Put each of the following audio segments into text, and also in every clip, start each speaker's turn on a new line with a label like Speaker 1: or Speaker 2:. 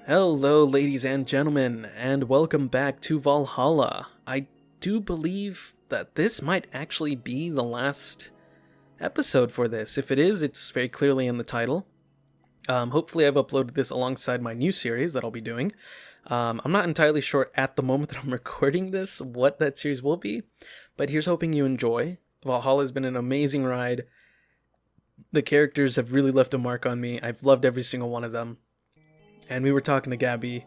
Speaker 1: Hello, ladies and gentlemen, and welcome back to Valhalla. I do believe that this might actually be the last episode for this. If it is, it's very clearly in the title. Hopefully I've uploaded this alongside my new series that I'll be doing. I'm not entirely sure at the moment that I'm recording this what that series will be, but here's hoping you enjoy. Valhalla has been an amazing ride. The characters have really left a mark on me. I've loved every single one of them. And we were talking to Gabby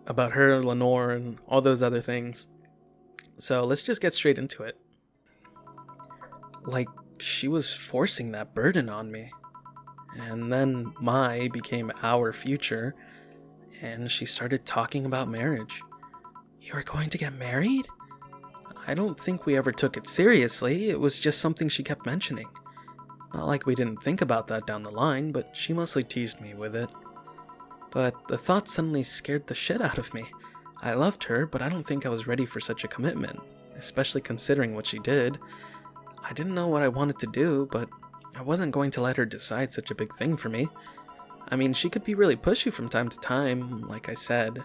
Speaker 1: about her, Lenore, and all those other things. So let's just get straight into it. Like, she was forcing that burden on me. And then my became our future, and she started talking about marriage. You are going to get married? I don't think we ever took it seriously. It was just something she kept mentioning. Not like we didn't think about that down the line, but she mostly teased me with it. But the thought suddenly scared the shit out of me. I loved her, but I don't think I was ready for such a commitment, especially considering what she did. I didn't know what I wanted to do, but I wasn't going to let her decide such a big thing for me. I mean, she could be really pushy from time to time, like I said.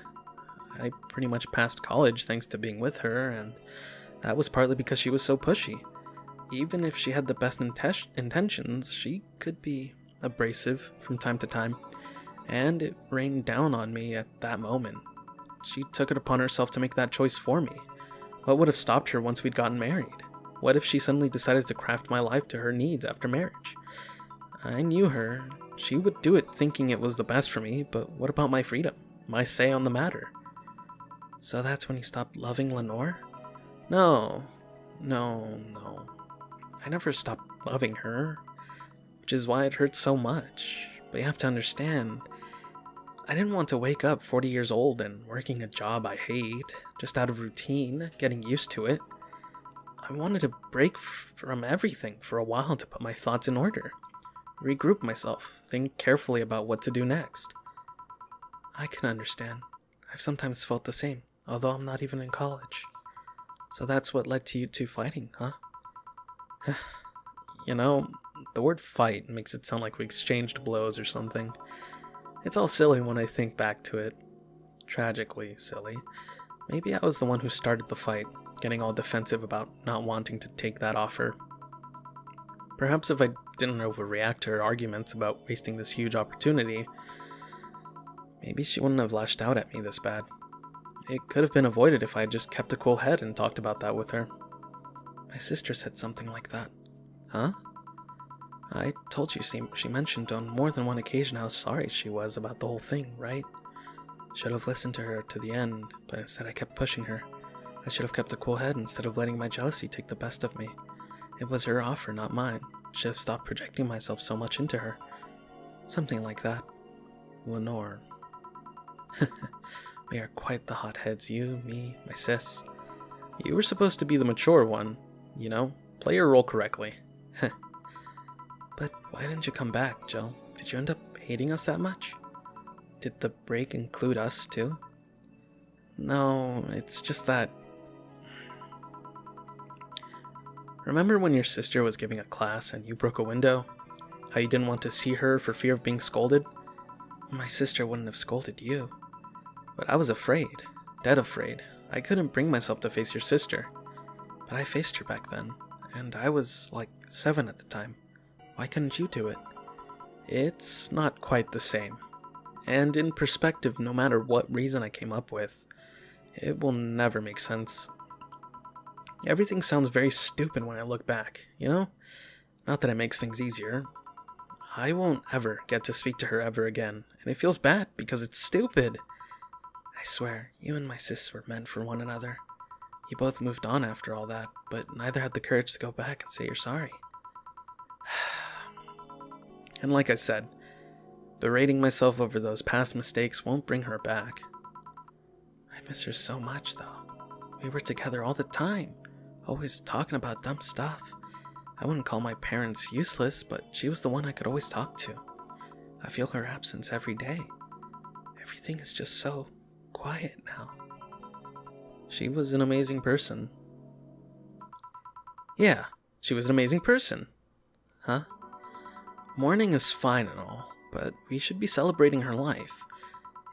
Speaker 1: I pretty much passed college thanks to being with her, and that was partly because she was so pushy. Even if she had the best intentions, she could be abrasive from time to time. And it rained down on me at that moment. She took it upon herself to make that choice for me. What would have stopped her once we'd gotten married? What if she suddenly decided to craft my life to her needs after marriage? I knew her. She would do it thinking it was the best for me, but what about my freedom? My say on the matter? So that's when you stopped loving Lenore? No. I never stopped loving her, which is why it hurts so much. But you have to understand, I didn't want to wake up 40 years old and working a job I hate, just out of routine, getting used to it. I wanted to break from everything for a while to put my thoughts in order, regroup myself, think carefully about what to do next. I can understand. I've sometimes felt the same, although I'm not even in college. So that's what led to you two fighting, huh? You know, the word fight makes it sound like we exchanged blows or something. It's all silly when I think back to it. Tragically silly. Maybe I was the one who started the fight, getting all defensive about not wanting to take that offer. Perhaps if I didn't overreact to her arguments about wasting this huge opportunity, maybe she wouldn't have lashed out at me this bad. It could have been avoided if I had just kept a cool head and talked about that with her. My sister said something like that. Huh? I told you she mentioned on more than one occasion how sorry she was about the whole thing, right? Should have listened to her to the end, but instead I kept pushing her. I should have kept a cool head instead of letting my jealousy take the best of me. It was her offer, not mine. Should have stopped projecting myself so much into her. Something like that. Lenore. We are quite the hotheads, you, me, my sis. You were supposed to be the mature one, you know? Play your role correctly. But why didn't you come back, Joe? Did you end up hating us that much? Did the break include us, too? No, it's just that... Remember when your sister was giving a class and you broke a window? How you didn't want to see her for fear of being scolded? My sister wouldn't have scolded you. But I was afraid. Dead afraid. I couldn't bring myself to face your sister. But I faced her back then, and I was like 7 at the time. Why couldn't you do it? It's not quite the same. And in perspective, no matter what reason I came up with, it will never make sense. Everything sounds very stupid when I look back, you know? Not that it makes things easier. I won't ever get to speak to her ever again, and it feels bad because it's stupid. I swear, you and my sis were meant for one another. You both moved on after all that, but neither had the courage to go back and say you're sorry. And like I said, berating myself over those past mistakes won't bring her back. I miss her so much, though. We were together all the time, always talking about dumb stuff. I wouldn't call my parents useless, but she was the one I could always talk to. I feel her absence every day. Everything is just so quiet now. She was an amazing person. Yeah, she was an amazing person. Huh? Mourning is fine and all, but we should be celebrating her life.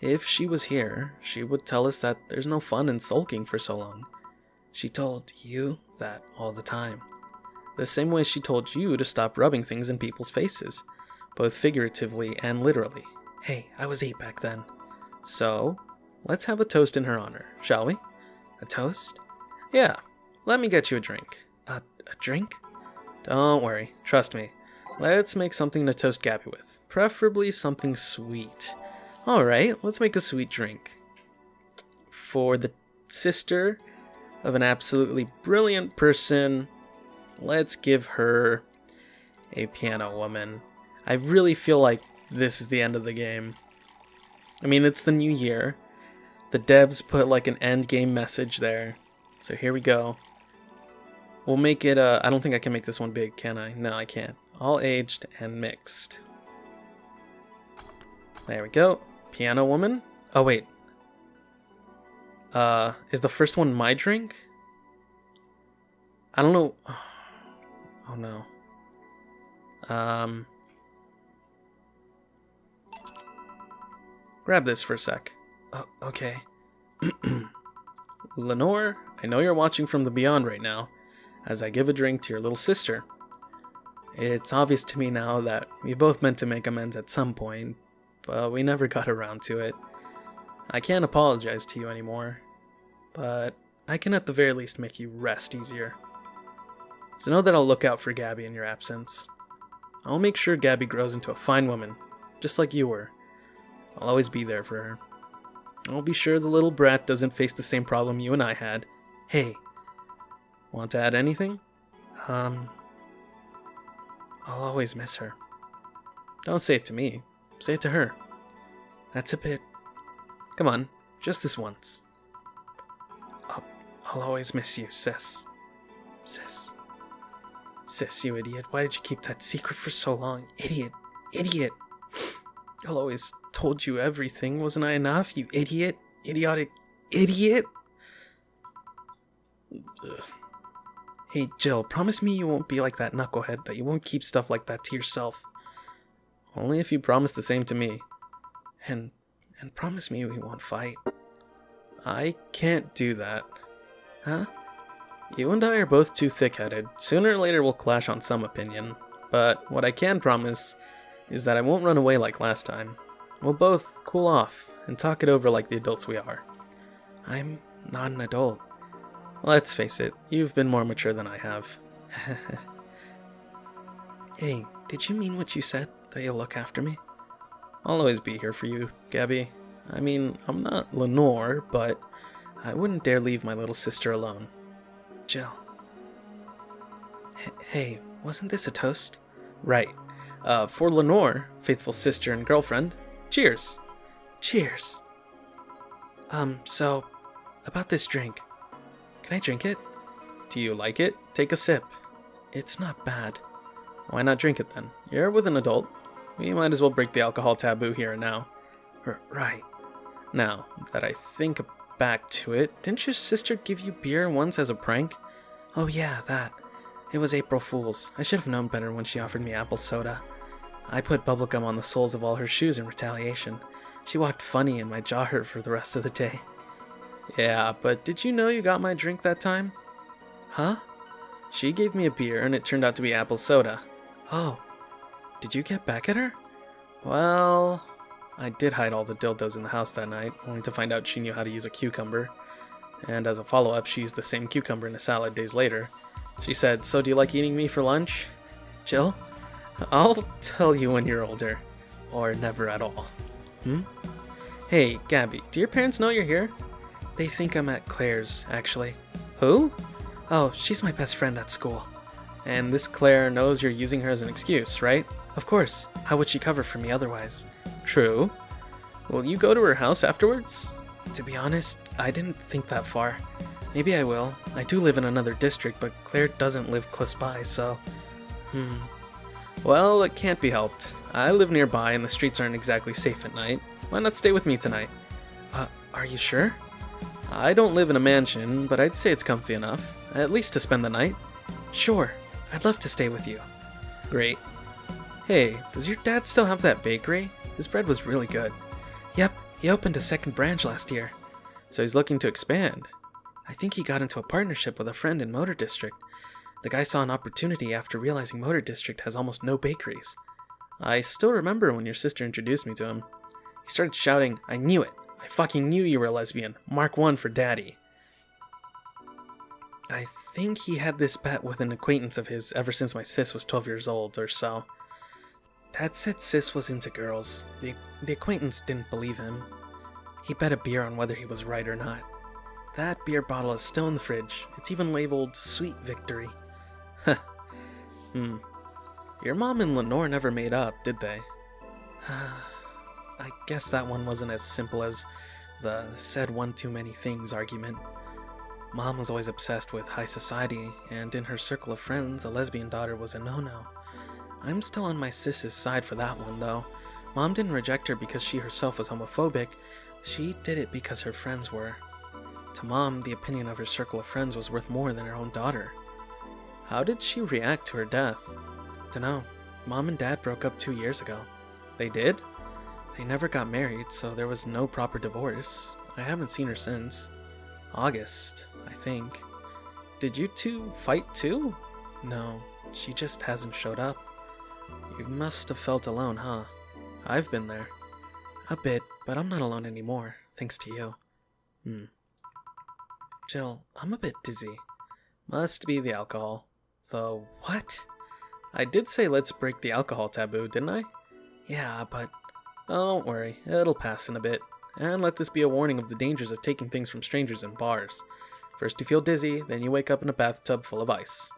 Speaker 1: If she was here, she would tell us that there's no fun in sulking for so long. She told you that all the time. The same way she told you to stop rubbing things in people's faces, both figuratively and literally. Hey, I was 8 back then. So, let's have a toast in her honor, shall we? A toast? Yeah, let me get you a drink. A drink? Don't worry, trust me. Let's make something to toast Gabby with, preferably something sweet. Alright, let's make a sweet drink. For the sister of an absolutely brilliant person, let's give her a piano woman. I really feel like this is the end of the game. I mean, it's the new year. The devs put like an end game message there. So here we go. We'll make it, I don't think I can make this one big, can I? No, I can't. All aged and mixed. There we go. Piano woman. Oh, wait. Is the first one my drink? I don't know. Oh, no. Grab this for a sec. Oh, okay. Lenore, I know you're watching from the beyond right now, as I give a drink to your little sister. It's obvious to me now that we both meant to make amends at some point, but we never got around to it. I can't apologize to you anymore, but I can at the very least make you rest easier. So know that I'll look out for Gabby in your absence. I'll make sure Gabby grows into a fine woman, just like you were. I'll always be there for her. I'll be sure the little brat doesn't face the same problem you and I had. Hey, want to add anything? I'll always miss her. Don't say it to me. Say it to her. That's a bit... Come on, just this once. I'll always miss you, sis. Sis. Sis, you idiot. Why did you keep that secret for so long? Idiot. Idiot. I'll always told you everything. Wasn't I enough, you idiot? Idiotic idiot? Ugh. Hey, Jill, promise me you won't be like that knucklehead, that you won't keep stuff like that to yourself. Only if you promise the same to me. And promise me we won't fight. I can't do that. Huh? You and I are both too thick-headed. Sooner or later we'll clash on some opinion. But what I can promise is that I won't run away like last time. We'll both cool off and talk it over like the adults we are. I'm not an adult. Let's face it, you've been more mature than I have. Hey, did you mean what you said, that you'll look after me? I'll always be here for you, Gabby. I mean, I'm not Lenore, but I wouldn't dare leave my little sister alone. Jill. Hey, wasn't this a toast? Right. For Lenore, faithful sister and girlfriend, cheers. Cheers. So, about this drink. Can I drink it? Do you like it? Take a sip. It's not bad. Why not drink it then? You're with an adult. We might as well break the alcohol taboo here and now. Right. Now, that I think back to it, didn't your sister give you beer once as a prank? Oh yeah, that. It was April Fool's. I should have known better when she offered me apple soda. I put bubblegum on the soles of all her shoes in retaliation. She walked funny and my jaw hurt for the rest of the day. Yeah, but did you know you got my drink that time? Huh? She gave me a beer and it turned out to be apple soda. Oh, did you get back at her? Well, I did hide all the dildos in the house that night, only to find out she knew how to use a cucumber. And as a follow-up, she used the same cucumber in a salad days later. She said, "So do you like eating me for lunch?" Jill? I'll tell you when you're older. Or never at all. Hey, Gabby, do your parents know you're here? They think I'm at Claire's, actually. Who? Oh, she's my best friend at school. And this Claire knows you're using her as an excuse, right? Of course. How would she cover for me otherwise? True. Will you go to her house afterwards? To be honest, I didn't think that far. Maybe I will. I do live in another district, but Claire doesn't live close by, so... Well, it can't be helped. I live nearby and the streets aren't exactly safe at night. Why not stay with me tonight? Are you sure? I don't live in a mansion, but I'd say it's comfy enough. At least to spend the night. Sure. I'd love to stay with you. Great. Hey, does your dad still have that bakery? His bread was really good. Yep, He opened a second branch last year, so he's looking to expand. I think he got into a partnership with a friend in Motor District. The guy saw an opportunity after realizing Motor District has almost no bakeries. I still remember when your sister introduced me to him. He started shouting, "I knew it! I fucking knew you were a lesbian! Mark 1 for daddy!" I think he had this bet with an acquaintance of his ever since my sis was 12 years old or so. Dad said sis was into girls. The acquaintance didn't believe him. He bet a beer on whether he was right or not. That beer bottle is still in the fridge. It's even labeled Sweet Victory. Your mom and Lenore never made up, did they? I guess that one wasn't as simple as the said one too many things argument. Mom was always obsessed with high society, and in her circle of friends, a lesbian daughter was a no-no. I'm still on my sis's side for that one, though. Mom didn't reject her because she herself was homophobic. She did it because her friends were. To Mom, the opinion of her circle of friends was worth more than her own daughter. How did she react to her death? Dunno. Mom and Dad broke up 2 years ago. They did? They never got married, so there was no proper divorce. I haven't seen her since. August, I think. Did you two fight too? No, she just hasn't showed up. You must have felt alone, huh? I've been there. A bit, but I'm not alone anymore, thanks to you. Jill, I'm a bit dizzy. Must be the alcohol. Though, what? I did say let's break the alcohol taboo, didn't I? Yeah, but... Don't worry, it'll pass in a bit. And let this be a warning of the dangers of taking things from strangers in bars. First you feel dizzy, then you wake up in a bathtub full of ice.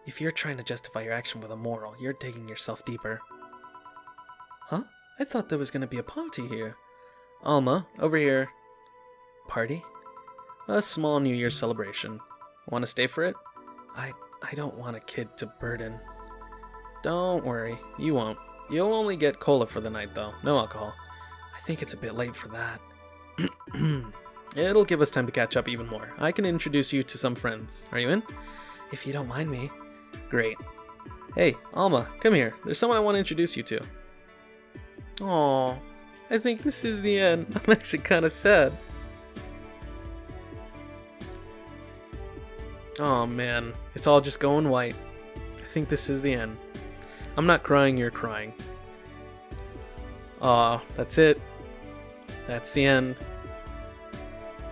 Speaker 1: If you're trying to justify your action with a moral, you're digging yourself deeper. Huh? I thought there was gonna be a party here. Alma, over here. Party? A small New Year's celebration. Want to stay for it? I don't want a kid to burden. Don't worry, you won't. You'll only get cola for the night, though. No alcohol. I think it's a bit late for that. It'll give us time to catch up even more. I can introduce you to some friends. Are you in? If you don't mind me. Great. Hey, Alma, come here. There's someone I want to introduce you to. Aww, I think this is the end. I'm actually kind of sad. Oh man, it's all just going white. I think this is the end. I'm not crying, you're crying. Aw, that's it. That's the end.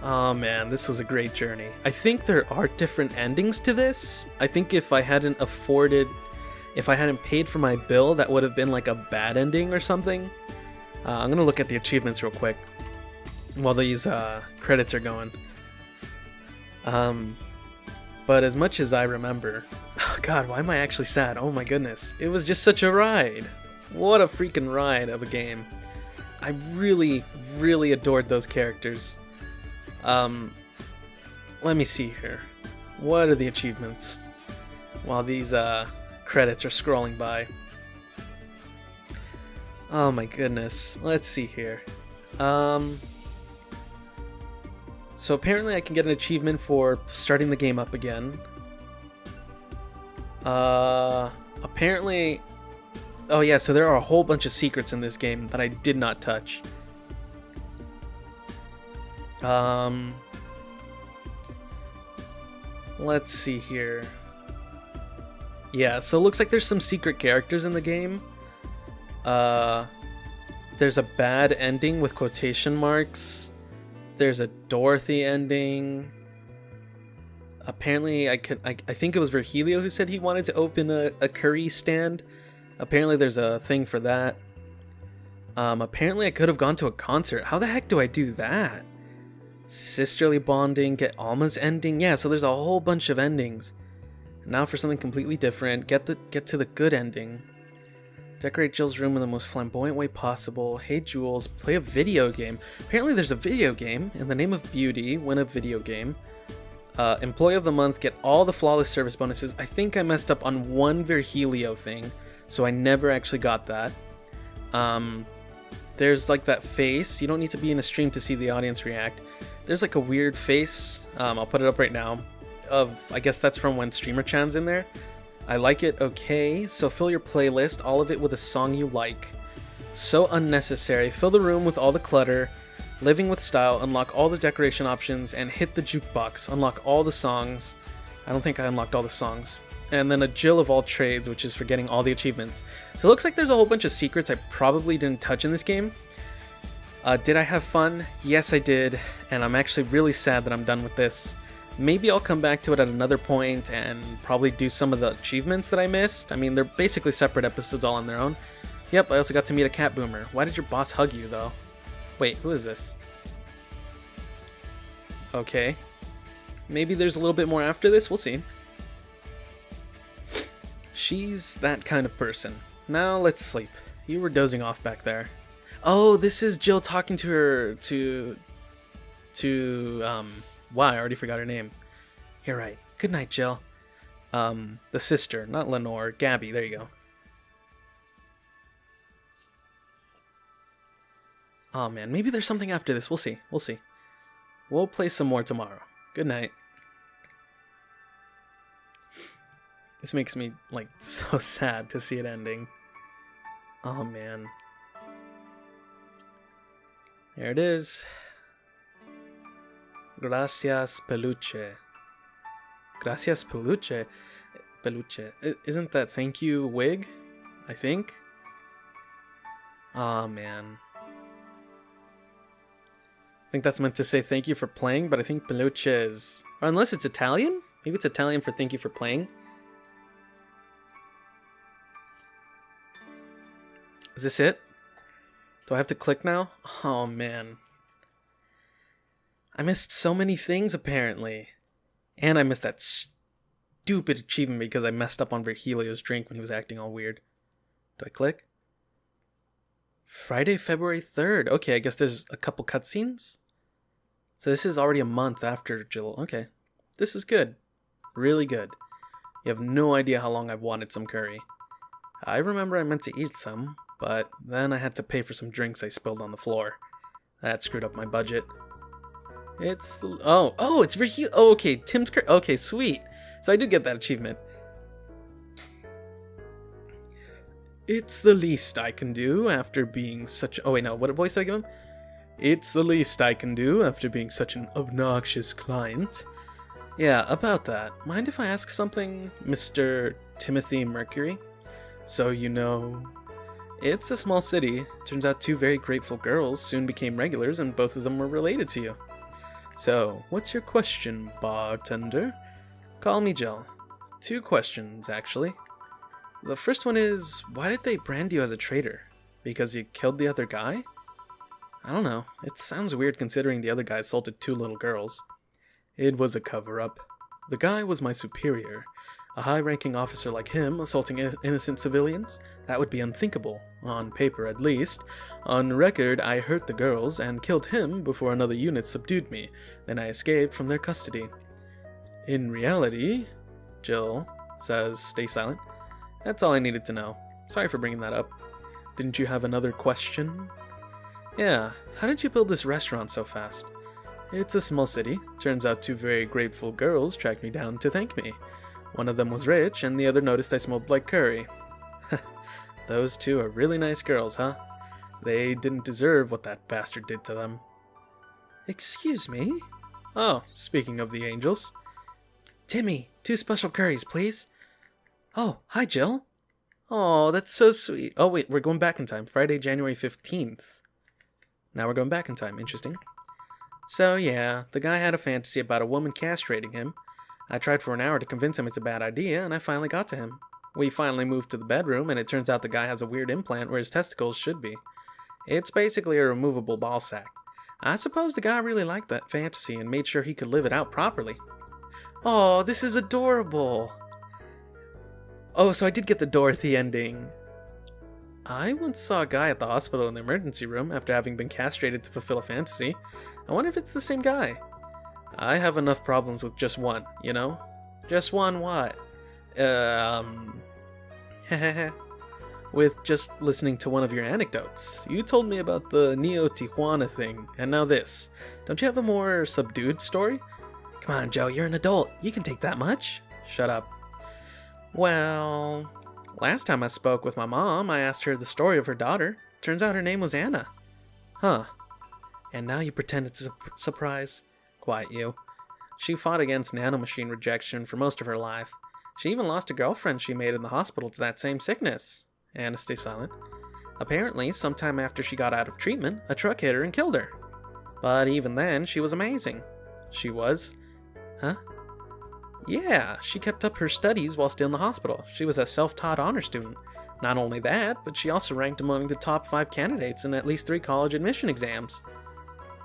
Speaker 1: Oh man, this was a great journey. I think there are different endings to this. I think if I hadn't paid for my bill, that would have been like a bad ending or something. I'm gonna look at the achievements real quick while these credits are going. But as much as I remember... Oh god, why am I actually sad? Oh my goodness. It was just such a ride. What a freaking ride of a game. I really, really adored those characters. Let me see here. What are the achievements? While these credits are scrolling by. Oh my goodness. Let's see here. So apparently I can get an achievement for starting the game up again. Apparently... Oh yeah, so there are a whole bunch of secrets in this game that I did not touch. Let's see here. Yeah, so it looks like there's some secret characters in the game. There's a bad ending with quotation marks. There's a Dorothy ending. Apparently, I think it was Virgilio who said he wanted to open a curry stand. Apparently, there's a thing for that. Apparently, I could have gone to a concert. How the heck do I do that? Sisterly bonding, get Alma's ending. Yeah, so there's a whole bunch of endings. Now for something completely different. Get to the good ending. Decorate Jill's room in the most flamboyant way possible. Hey Jules, play a video game. Apparently there's a video game. In the name of beauty, win a video game. Employee of the month, get all the flawless service bonuses. I think I messed up on one Virgilio thing, so I never actually got that. There's like that face. You don't need to be in a stream to see the audience react. There's like a weird face. I'll put it up right now. I guess that's from when Streamer Chan's in there. I like it. Okay, so fill your playlist, all of it with a song you like. So unnecessary. Fill the room with all the clutter. Living with style. Unlock all the decoration options and hit the jukebox. Unlock all the songs. I don't think I unlocked all the songs. And then a Jill of all trades, which is for getting all the achievements. So it looks like there's a whole bunch of secrets I probably didn't touch in this game. Did I have fun? Yes, I did. And I'm actually really sad that I'm done with this. Maybe I'll come back to it at another point and probably do some of the achievements that I missed. I mean, they're basically separate episodes all on their own. Yep, I also got to meet a cat boomer. Why did your boss hug you, though? Wait, who is this? Okay. Maybe there's a little bit more after this. We'll see. She's that kind of person. Now let's sleep. You were dozing off back there. Oh, this is Jill talking to her, wow, I already forgot her name. You're right. Good night, Jill. The sister, not Lenore, Gabby, there you go. Oh man, maybe there's something after this. We'll see. We'll play some more tomorrow. Good night. This makes me, like, so sad to see it ending. Oh man. There it is. Gracias, peluche. Gracias, peluche. Peluche. Isn't that thank you wig? I think. Oh man. I think that's meant to say thank you for playing, but I think peluche is... Or unless it's Italian? Maybe it's Italian for thank you for playing. Is this it? Do I have to click now? Oh man. I missed so many things apparently. And I missed that stupid achievement because I messed up on Virgilio's drink when he was acting all weird. Do I click? Friday, February 3rd. Okay, I guess there's a couple cutscenes. So this is already a month after Jill. Okay. This is good. Really good. You have no idea how long I've wanted some curry. I remember I meant to eat some, but then I had to pay for some drinks I spilled on the floor. That screwed up my budget. It's the... Oh, it's Virgilio. Oh, okay. Tim's curry. Okay, sweet. So I did get that achievement. It's the least I can do after being such... Oh, wait, no. What voice did I give him? It's the least I can do after being such an obnoxious client. Yeah, about that. Mind if I ask something, Mr. Timothy Mercury? So, you know... It's a small city. Turns out two very grateful girls soon became regulars and both of them were related to you. So, what's your question, bartender? Call me Jill. 2 questions, actually. The first one is, why did they brand you as a traitor? Because you killed the other guy? I don't know. It sounds weird considering the other guy assaulted 2 little girls. It was a cover-up. The guy was my superior. A high-ranking officer like him assaulting innocent civilians? That would be unthinkable. On paper, at least. On record, I hurt the girls and killed him before another unit subdued me. Then I escaped from their custody. In reality, Jill says, stay silent. That's all I needed to know. Sorry for bringing that up. Didn't you have another question? Yeah, how did you build this restaurant so fast? It's a small city. Turns out 2 very grateful girls tracked me down to thank me. One of them was rich, and the other noticed I smelled like curry. Those 2 are really nice girls, huh? They didn't deserve what that bastard did to them. Excuse me? Oh, speaking of the angels. Timmy, 2 special curries, please. Oh, hi, Jill. Oh, that's so sweet. Oh, wait, we're going back in time. Friday, January 15th. Now we're going back in time. Interesting. So, yeah, the guy had a fantasy about a woman castrating him. I tried for an hour to convince him it's a bad idea, and I finally got to him. We finally moved to the bedroom, and it turns out the guy has a weird implant where his testicles should be. It's basically a removable ball sack. I suppose the guy really liked that fantasy and made sure he could live it out properly. Oh, this is adorable. Oh, so I did get the Dorothy ending. I once saw a guy at the hospital in the emergency room after having been castrated to fulfill a fantasy. I wonder if it's the same guy. I have enough problems with just one, you know? Just one what? With just listening to one of your anecdotes. You told me about the Neo Tijuana thing, and now this. Don't you have a more subdued story? Come on, Joe, you're an adult. You can take that much. Shut up. Well, last time I spoke with my mom, I asked her the story of her daughter. Turns out her name was Anna. Huh. And now you pretend it's a surprise. Quiet you. She fought against nanomachine rejection for most of her life. She even lost a girlfriend she made in the hospital to that same sickness. Anna, stay silent. Apparently, sometime after she got out of treatment, a truck hit her and killed her. But even then, she was amazing. She was? Huh? Yeah, she kept up her studies while still in the hospital. She was a self-taught honor student. Not only that, but she also ranked among the top 5 candidates in at least 3 college admission exams.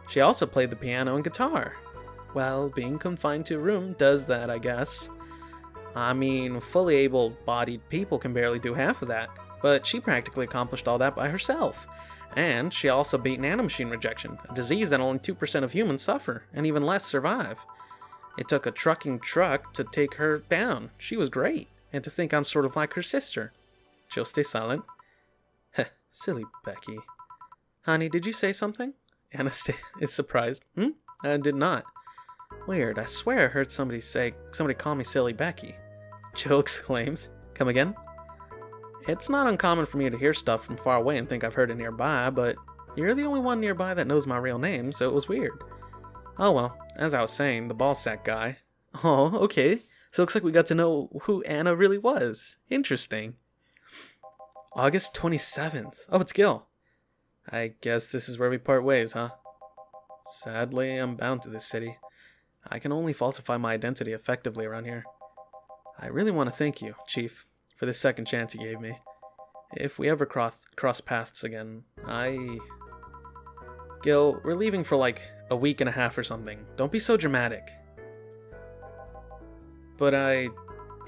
Speaker 1: She also played the piano and guitar. Well, being confined to a room does that, I guess. I mean, fully able-bodied people can barely do half of that, but she practically accomplished all that by herself. And she also beat nanomachine rejection, a disease that only 2% of humans suffer, and even less survive. It took a trucking truck to take her down. She was great, and to think I'm sort of like her sister. She'll stay silent. Heh, silly Becky. Honey, did you say something? Anna is surprised. I did not. Weird, I swear I heard somebody call me Silly Becky. Jill exclaims. Come again? It's not uncommon for me to hear stuff from far away and think I've heard it nearby, but you're the only one nearby that knows my real name, so it was weird. Oh well, as I was saying, the ballsack guy. Oh, okay. So it looks like we got to know who Anna really was. Interesting. August 27th. Oh, it's Gil. I guess this is where we part ways, huh? Sadly, I'm bound to this city. I can only falsify my identity effectively around here. I really want to thank you, Chief, for this second chance you gave me. If we ever cross paths again, Gil, we're leaving for like a week and a half or something. Don't be so dramatic.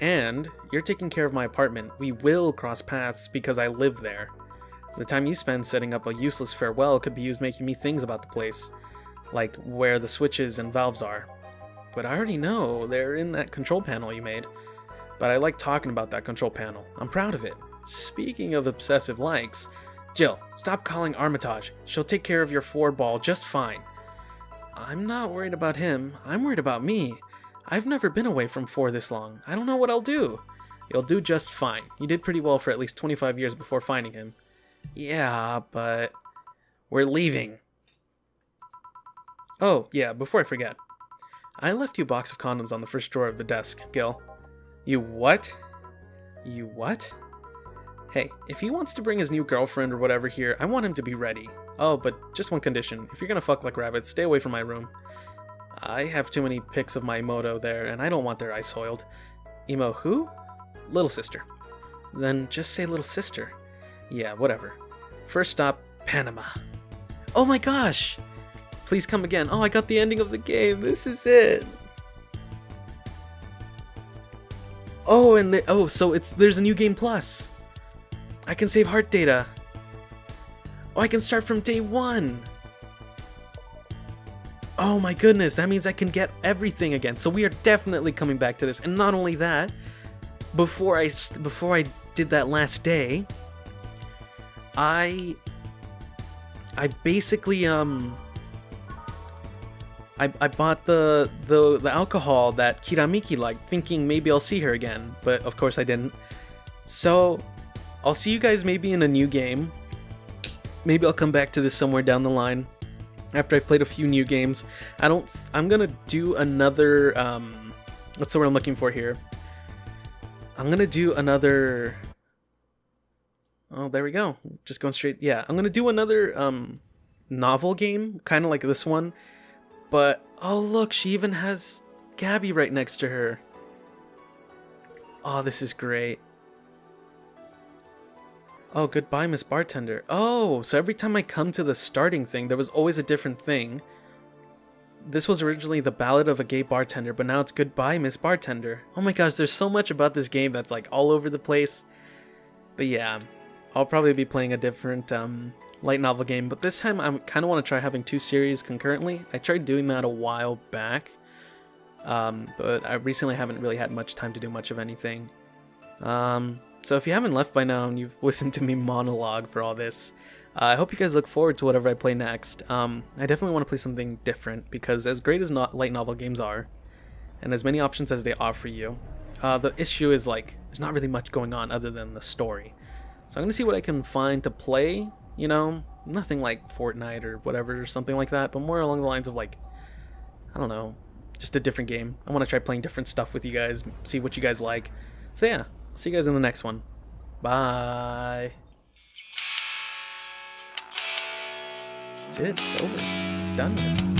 Speaker 1: And you're taking care of my apartment. We will cross paths because I live there. The time you spend setting up a useless farewell could be used making me things about the place, like where the switches and valves are. But I already know they're in that control panel you made. But I like talking about that control panel. I'm proud of it. Speaking of obsessive likes, Jill, stop calling Armitage. She'll take care of your 4-ball just fine. I'm not worried about him. I'm worried about me. I've never been away from 4 this long. I don't know what I'll do. You'll do just fine. You did pretty well for at least 25 years before finding him. Yeah, but we're leaving. Oh, yeah, before I forget. I left you a box of condoms on the first drawer of the desk, Gil. You what? You what? Hey, if he wants to bring his new girlfriend or whatever here, I want him to be ready. Oh, but just one condition. If you're gonna fuck like rabbits, stay away from my room. I have too many pics of my Emoto there, and I don't want their eyes soiled. Emo who? Little sister. Then just say little sister. Yeah, whatever. First stop, Panama. Oh my gosh! Please come again. Oh, I got the ending of the game. This is it. Oh, and so there's a new game plus. I can save heart data. Oh, I can start from day 1. Oh my goodness, that means I can get everything again. So we are definitely coming back to this. And not only that, before I did that last day, I basically I bought the alcohol that Kiramiki liked, thinking maybe I'll see her again, but of course I didn't. So I'll see you guys maybe in a new game. Maybe I'll come back to this somewhere down the line after I've played a few new games. I'm gonna do another what's the word I'm looking for here? I'm gonna do another. Oh, there we go. Just going straight. Yeah, I'm gonna do another novel game, kind of like this one. But, oh look, she even has Gabby right next to her. Oh, this is great. Oh, goodbye, Miss Bartender. Oh, so every time I come to the starting thing, there was always a different thing. This was originally the Ballad of a Gay Bartender, but now it's Goodbye, Miss Bartender. Oh my gosh, there's so much about this game that's like all over the place. But yeah, I'll probably be playing a different light novel game, but this time I kind of want to try having 2 series concurrently. I tried doing that a while back, but I recently haven't really had much time to do much of anything. So if you haven't left by now and you've listened to me monologue for all this, I hope you guys look forward to whatever I play next. I definitely want to play something different, because as great as light novel games are, and as many options as they offer you, the issue is like there's not really much going on other than the story. So I'm going to see what I can find to play You know, nothing like Fortnite or whatever or something like that, but more along the lines of like, I don't know, just a different game. I want to try playing different stuff with you guys, see what you guys like. So yeah, I'll see you guys in the next one. Bye. That's it. It's over. It's done with.